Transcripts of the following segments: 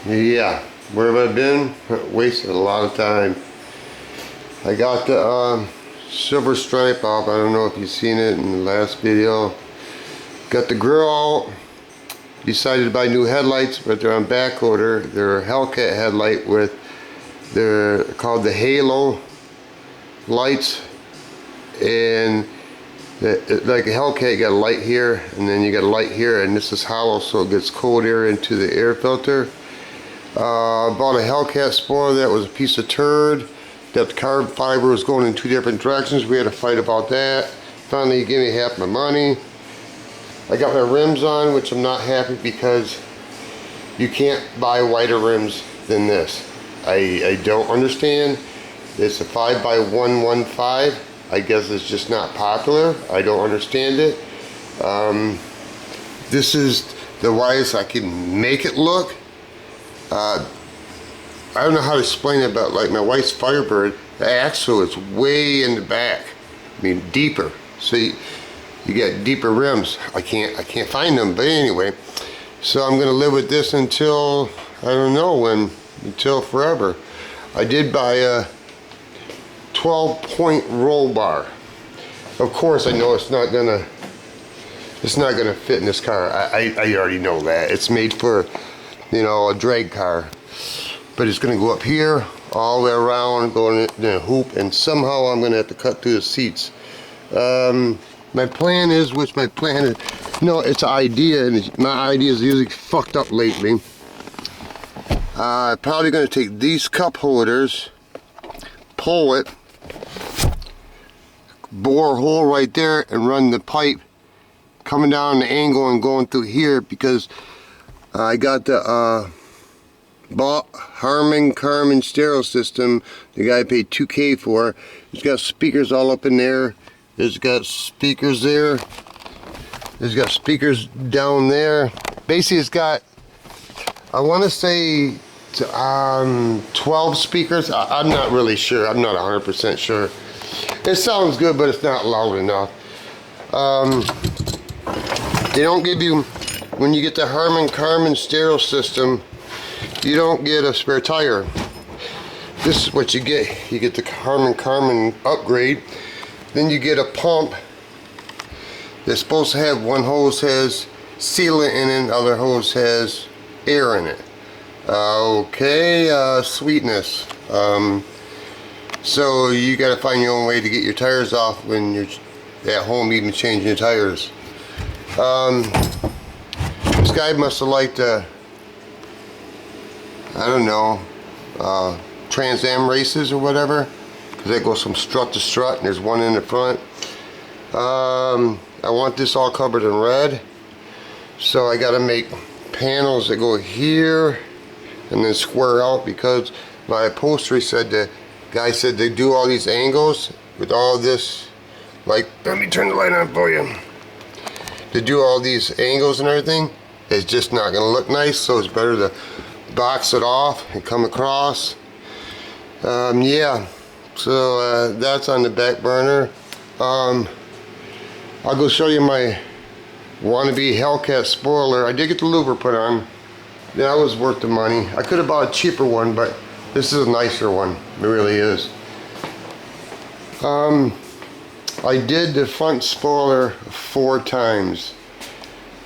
Yeah, where have I been? Wasted a lot of time. I got the silver stripe off. I don't know if you've seen it in the last video. Got the grill out. Decided to buy new headlights, but they're on back order. They're a Hellcat headlight with, they're called the Halo lights. And like a Hellcat, you got a light here, and then you got a light here, and this is hollow, so it gets cold air into the air filter. Bought a Hellcat spoiler that was a piece of turd. That the carbon fiber was going in two different directions. We had a fight about that. Finally, he gave me half my money. I got my rims on, which I'm not happy because you can't buy wider rims than this. I don't understand. It's a 5x115. I guess it's just not popular. I don't understand it. This is the widest I can make it look. I don't know how to explain it, but like my wife's Firebird, the axle is way in the back. I mean, deeper. So you get deeper rims. I can't find them, but anyway. So I'm gonna live with this until, I don't know when, until forever. I did buy a 12-point roll bar. Of course, I know it's not gonna fit in this car. I already know that. It's made for, you know, a drag car. But it's gonna go up here, all the way around, going in a hoop, and somehow I'm gonna have to cut through the seats. My plan is, no, it's an idea, and my idea is usually fucked up lately. Probably gonna take these cup holders, pull it, bore a hole right there, and run the pipe coming down the angle and going through here, because I got the bought Harman Kardon stereo system. The guy paid $2K for. It's got speakers all up in there. It's got speakers there. It's got speakers down there. Basically, it's got, I want to say 12 speakers. I'm not really sure. I'm not 100% sure. It sounds good, but it's not loud enough. They don't give you, when you get the Harman Kardon stereo system, you don't get a spare tire. This is what you get. You get the Harman Kardon upgrade. Then you get a pump that's supposed to have, one hose has sealant in it, other hose has air in it. Sweetness. So you got to find your own way to get your tires off when you're at home even changing your tires. This guy must have liked I don't know, Trans Am races or whatever, because it goes from strut to strut, and there's one in the front. I want this all covered in red, so I got to make panels that go here and then square out, because my upholstery said, the guy said they do all these angles with all this, like, let me turn the light on for you. To do all these angles and everything, it's just not going to look nice, so it's better to box it off and come across. Yeah, so that's on the back burner. I'll go show you my wannabe Hellcat spoiler. I did get the louver put on. That was worth the money. I could have bought a cheaper one, but this is a nicer one. It really is. I did the front spoiler 4 times.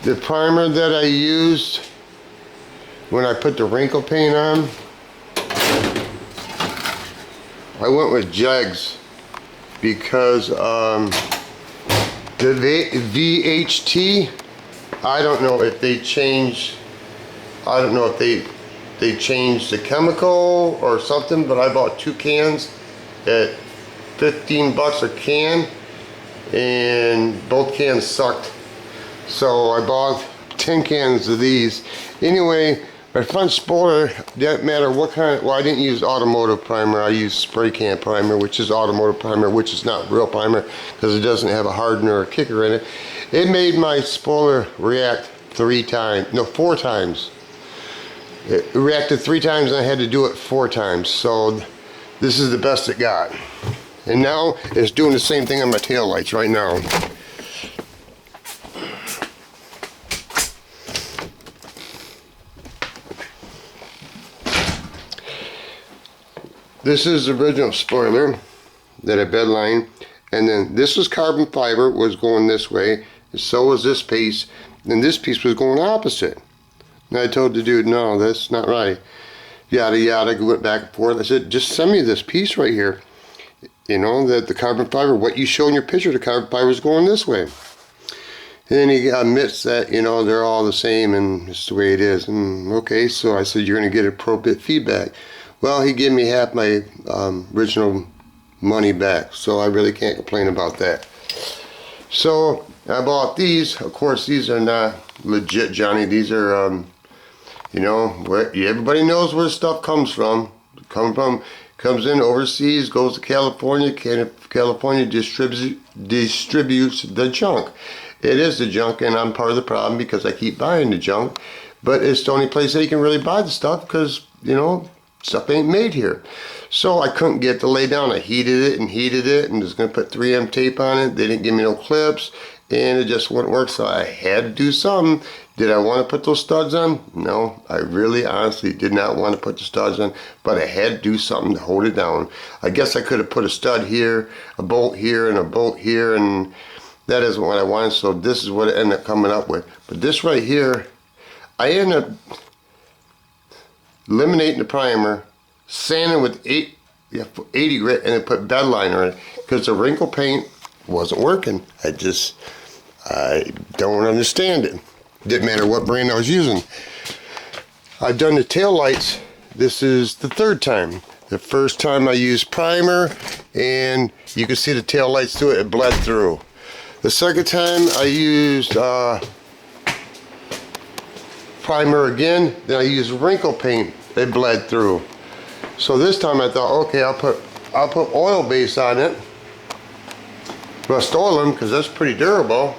The primer that I used when I put the wrinkle paint on, I went with Jegs, because the VHT, I don't know if they changed, I don't know if they changed the chemical or something, but I bought 2 cans at $15 a can, and both cans sucked. So I bought 10 cans of these. Anyway, my front spoiler, didn't matter what kind of, well, I didn't use automotive primer. I used spray can primer, which is automotive primer, which is not real primer because it doesn't have a hardener or kicker in it. It made my spoiler react 4 times. It reacted 3 times, and I had to do it 4 times. So this is the best it got. And now it's doing the same thing on my taillights right now. this is the original spoiler that I bedlined, and then this was carbon fiber, was going this way, and so was this piece, and this piece was going opposite. And I told the dude, no, that's not right. Yada yada, went back and forth. I said, just send me this piece right here. You know, that the carbon fiber, what you show in your picture, the carbon fiber is going this way. And then he admits that, you know, they're all the same and it's the way it is. And okay, so I said, you're going to get appropriate feedback. Well, he gave me half my original money back, so I really can't complain about that. So I bought these. Of course, these are not legit, Johnny. These are, you know, where everybody knows where stuff comes from. Comes in overseas, goes to California. California distributes the junk. It is the junk, and I'm part of the problem because I keep buying the junk. But it's the only place that you can really buy the stuff because, you know, stuff ain't made here. So I couldn't get to lay down. I heated it and was going to put 3M tape on it. They didn't give me no clips and it just wouldn't work, so I had to do something. Did I want to put those studs on? No, I really honestly did not want to put the studs on, but I had to do something to hold it down. I guess I could have put a stud here, a bolt here, and a bolt here, and that isn't what I wanted, so this is what I ended up coming up with. But this right here, I ended up eliminating the primer, sanding with 80 grit, and then put bed liner in it because the wrinkle paint wasn't working. I don't understand it. Didn't matter what brand I was using. I've done the tail lights. This is the third time. The first time I used primer and you can see the tail lights through it, it bled through. The second time I used primer again, then I used wrinkle paint, it bled through. So this time I thought, okay, I'll put oil base on it. Rust-Oleum, because that's pretty durable.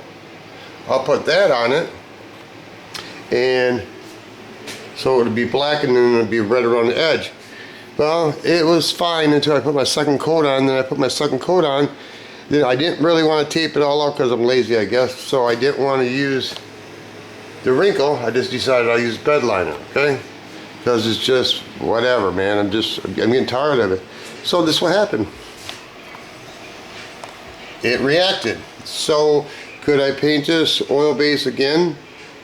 I'll put that on it. And so it'll be black and then it'll be red around the edge. Well, it was fine until I put my second coat on. Then I put my second coat on. Then I didn't really want to tape it all off because I'm lazy, I guess. So I didn't want to use the wrinkle. I just decided I'll use bed liner, okay? Because it's just whatever, man. I'm getting tired of it. So this is what happened. It reacted. So could I paint this oil base again?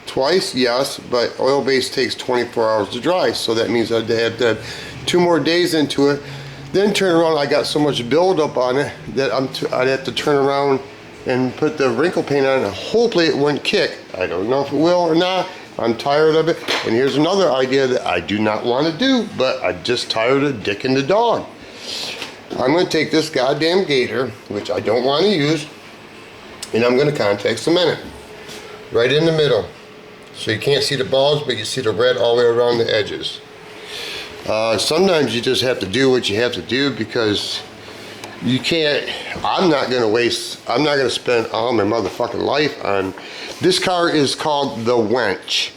Twice, yes, but oil base takes 24 hours to dry, so that means I'd have to have 2 more days into it. Then turn around, I got so much buildup on it that I'd have to turn around and put the wrinkle paint on it. Hopefully it wouldn't kick. I don't know if it will or not. I'm tired of it. And here's another idea that I do not want to do, but I'm just tired of dicking the dog. I'm going to take this goddamn gator, which I don't want to use, and I'm going to contact cement it right in the middle. So you can't see the balls, but you see the red all the way around the edges. Sometimes you just have to do what you have to do because you can't, I'm not going to spend all my motherfucking life on, this car is called the Wench.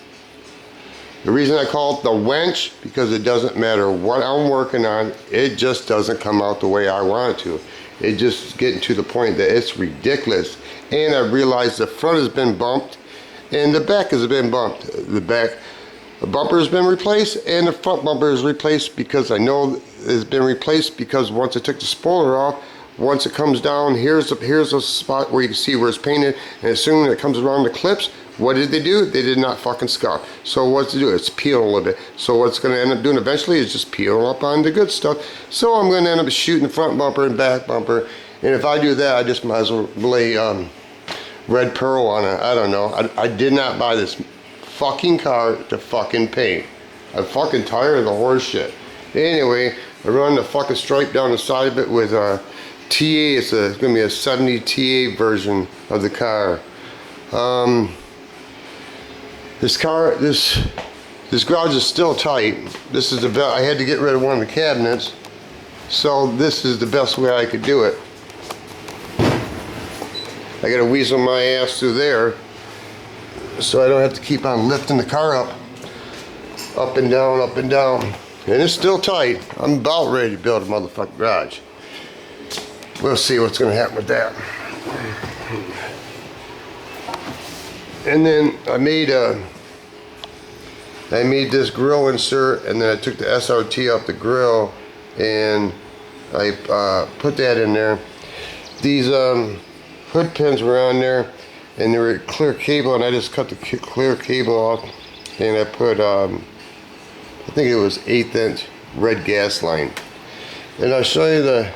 The reason I call it the Wench, because it doesn't matter what I'm working on, it just doesn't come out the way I want it to. It just getting to the point that it's ridiculous. And I realized the front has been bumped and the back has been bumped. The bumper has been replaced and the front bumper is replaced because I know it's been replaced because once I took the spoiler off, once it comes down, here's a spot where you can see where it's painted, and as soon as it comes around the clips, what did they do? They did not fucking scuff. So what's to do? It's peel a little bit. So what's going to end up doing eventually is just peel up on the good stuff. So I'm going to end up shooting the front bumper and back bumper, and if I do that, I just might as well lay red pearl on it. I don't know. I did not buy this fucking car to fucking paint. I'm fucking tired of the horse shit. Anyway, I run the fucking stripe down the side of it with TA. It's going to be a 70 TA version of the car. This garage is still tight. This is the I had to get rid of one of the cabinets, so this is the best way I could do it. I gotta weasel my ass through there so I don't have to keep on lifting the car up and down, up and down. And it's still tight. I'm about ready to build a motherfucking garage. We'll see what's gonna happen with that. And then I made this grill insert, and then I took the SRT off the grill and I put that in there. These hood pins were on there, and they were clear cable, and I just cut the clear cable off, and I put I think it was 1/8 inch red gas line. And I'll show you the,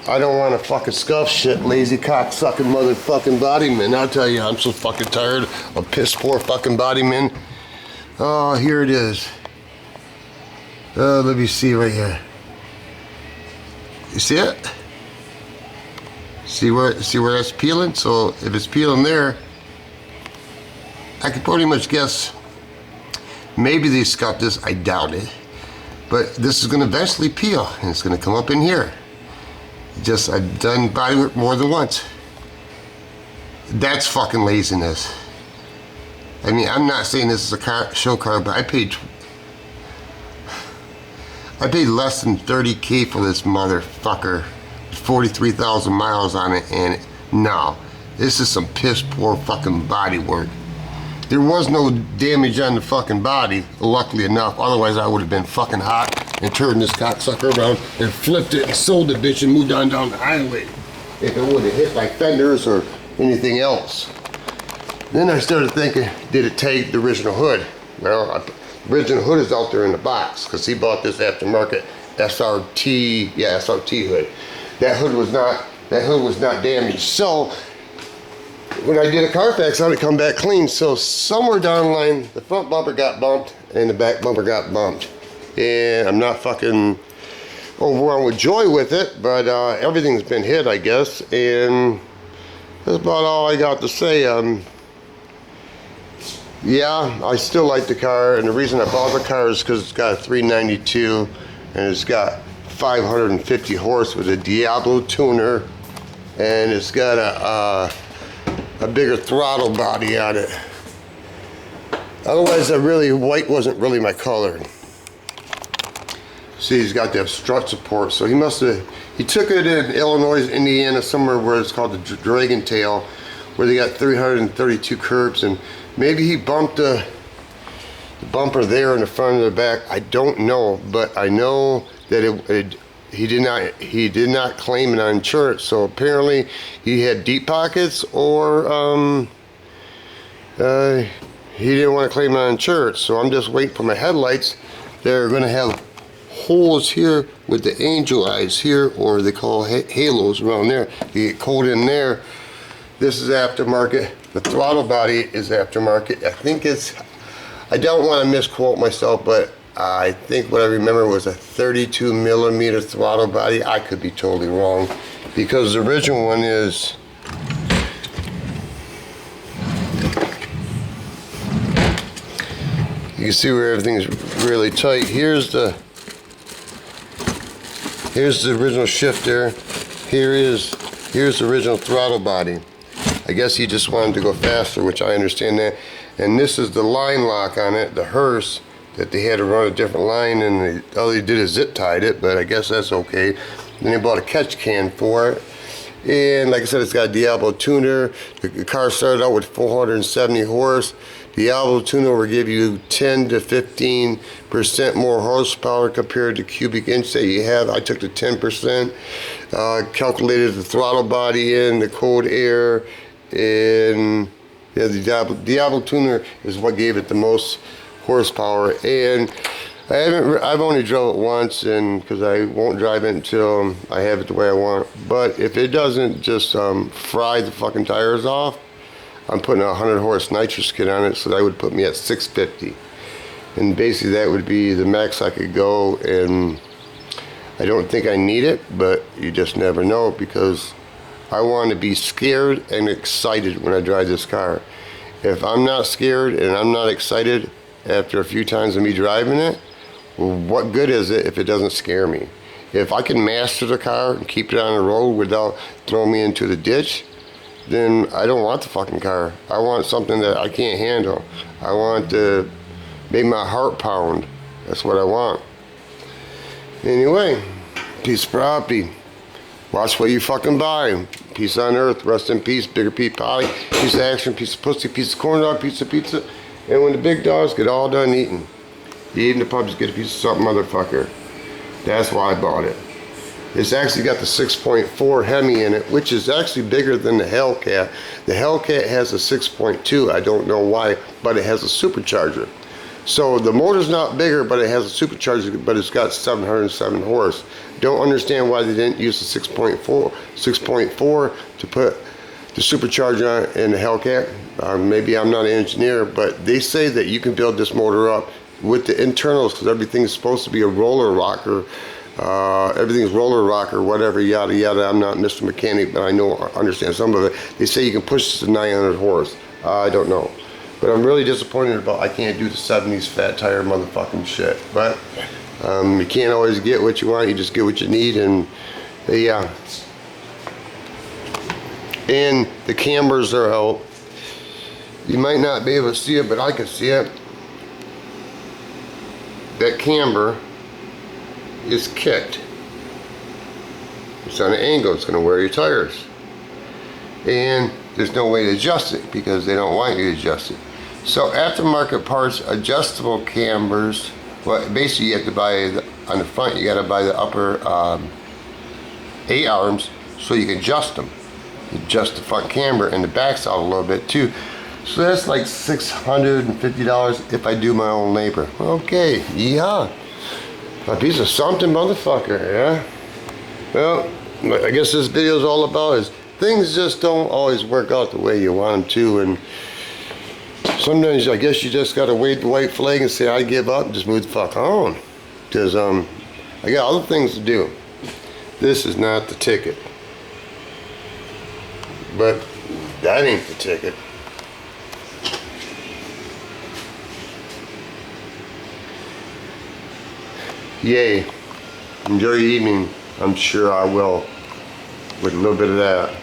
I don't want to fucking scuff shit, lazy cock sucking motherfucking bodyman. I'll tell you, I'm so fucking tired of piss poor fucking bodymen. Oh, here it is. Let me see right here. You see it? See where that's peeling? So if it's peeling there, I could pretty much guess maybe they scuffed this. I doubt it. But this is going to eventually peel, and it's going to come up in here. Just, I've done bodywork more than once. That's fucking laziness. I mean, I'm not saying this is a car, show car, but I paid less than 30K for this motherfucker. 43,000 miles on it, and no, this is some piss poor fucking body work. There was no damage on the fucking body, luckily enough. Otherwise, I would have been fucking hot and turned this cocksucker around and flipped it and sold the bitch and moved on down the highway. If it would have hit like fenders or anything else. Then I started thinking, did it take the original hood? Well, the original hood is out there in the box because he bought this aftermarket SRT hood. That hood was not damaged. So when I did a Carfax on it, come back clean. So somewhere down the line, the front bumper got bumped and the back bumper got bumped. And I'm not fucking overwhelmed with joy with it, but everything's been hit, I guess. And that's about all I got to say. Yeah, I still like the car, and the reason I bought the car is because it's got a 392 and it's got 550 horse with a Diablo tuner, and it's got a bigger throttle body on it. Otherwise, white wasn't really my color. See, he's got that strut support, so he took it in Illinois, Indiana, somewhere where it's called the Dragon Tail, where they got 332 curbs, and maybe he bumped the bumper there in the front of the back. I don't know, but I know that he did not claim it on insurance. So apparently he had deep pockets, or he didn't want to claim it on insurance. So I'm just waiting for my headlights. They're going to have holes here with the angel eyes here, or they call halos around there. You get cold in there. This is aftermarket. The throttle body is aftermarket. I don't want to misquote myself, but I think what I remember was a 32 millimeter throttle body. I could be totally wrong, because the original one is, you can see where everything's really tight. Here's the original shifter. Here's the original throttle body. I guess he just wanted to go faster, which I understand that. And this is the line lock on it, the hearse, that they had to run a different line, and all they did is zip tied it, but I guess that's okay. Then they bought a catch can for it. And like I said, it's got a Diablo tuner. The car started out with 470 horse. Diablo tuner will give you 10 to 15% more horsepower compared to cubic inch that you have. I took the 10%, calculated the throttle body in, the cold air, and yeah, the Diablo tuner is what gave it the most horsepower. And I've only drove it once, and because I won't drive it until I have it the way I want. But if it doesn't just fry the fucking tires off, I'm putting a 100 horse nitrous kit on it, so that would put me at 650. And basically that would be the max I could go, and I don't think I need it, but you just never know, because I want to be scared and excited when I drive this car. If I'm not scared and I'm not excited after a few times of me driving it, well, what good is it if it doesn't scare me? If I can master the car and keep it on the road without throwing me into the ditch, then I don't want the fucking car. I want something that I can't handle. I want to make my heart pound. That's what I want. Anyway, peace of property. Watch what you fucking buy. Peace on earth, rest in peace, bigger Pete Potty, piece of action, piece of pussy, piece of corn dog, piece of pizza. And when the big dogs get all done eating, you eat in the pubs, get a piece of something, motherfucker. That's why I bought it. It's actually got the 6.4 Hemi in it, which is actually bigger than the Hellcat. The Hellcat has a 6.2, I don't know why, but it has a supercharger. So the motor's not bigger, but it has a supercharger, but it's got 707 horse. Don't understand why they didn't use the 6.4 to put the supercharger on in the Hellcat. Maybe I'm not an engineer, but they say that you can build this motor up with the internals, because everything's supposed to be a roller rocker. Everything's roller rocker, whatever, yada yada. I'm not Mr. Mechanic, but I understand some of it. They say you can push this to 900 horse. I don't know. But I'm really disappointed about I can't do the 70s fat tire motherfucking shit. But you can't always get what you want, you just get what you need. And yeah. And the cambers are out. You might not be able to see it, but I can see it. That camber is kicked. It's on an angle, it's going to wear your tires. And there's no way to adjust it because they don't want you to adjust it. So aftermarket parts, adjustable cambers, well, basically you have to buy, on the front you got to buy the upper A-arms so you can adjust them. Adjust the front camber and the backs out a little bit too. So that's like $650 if I do my own labor. Okay, yeah. A piece of something, motherfucker, yeah? Well, I guess this video is all about is things just don't always work out the way you want them to, and sometimes I guess you just gotta wave the white flag and say I give up and just move the fuck on. Because I got other things to do. This is not the ticket. But that ain't the ticket. Yay. Enjoy your evening. I'm sure I will. With a little bit of that.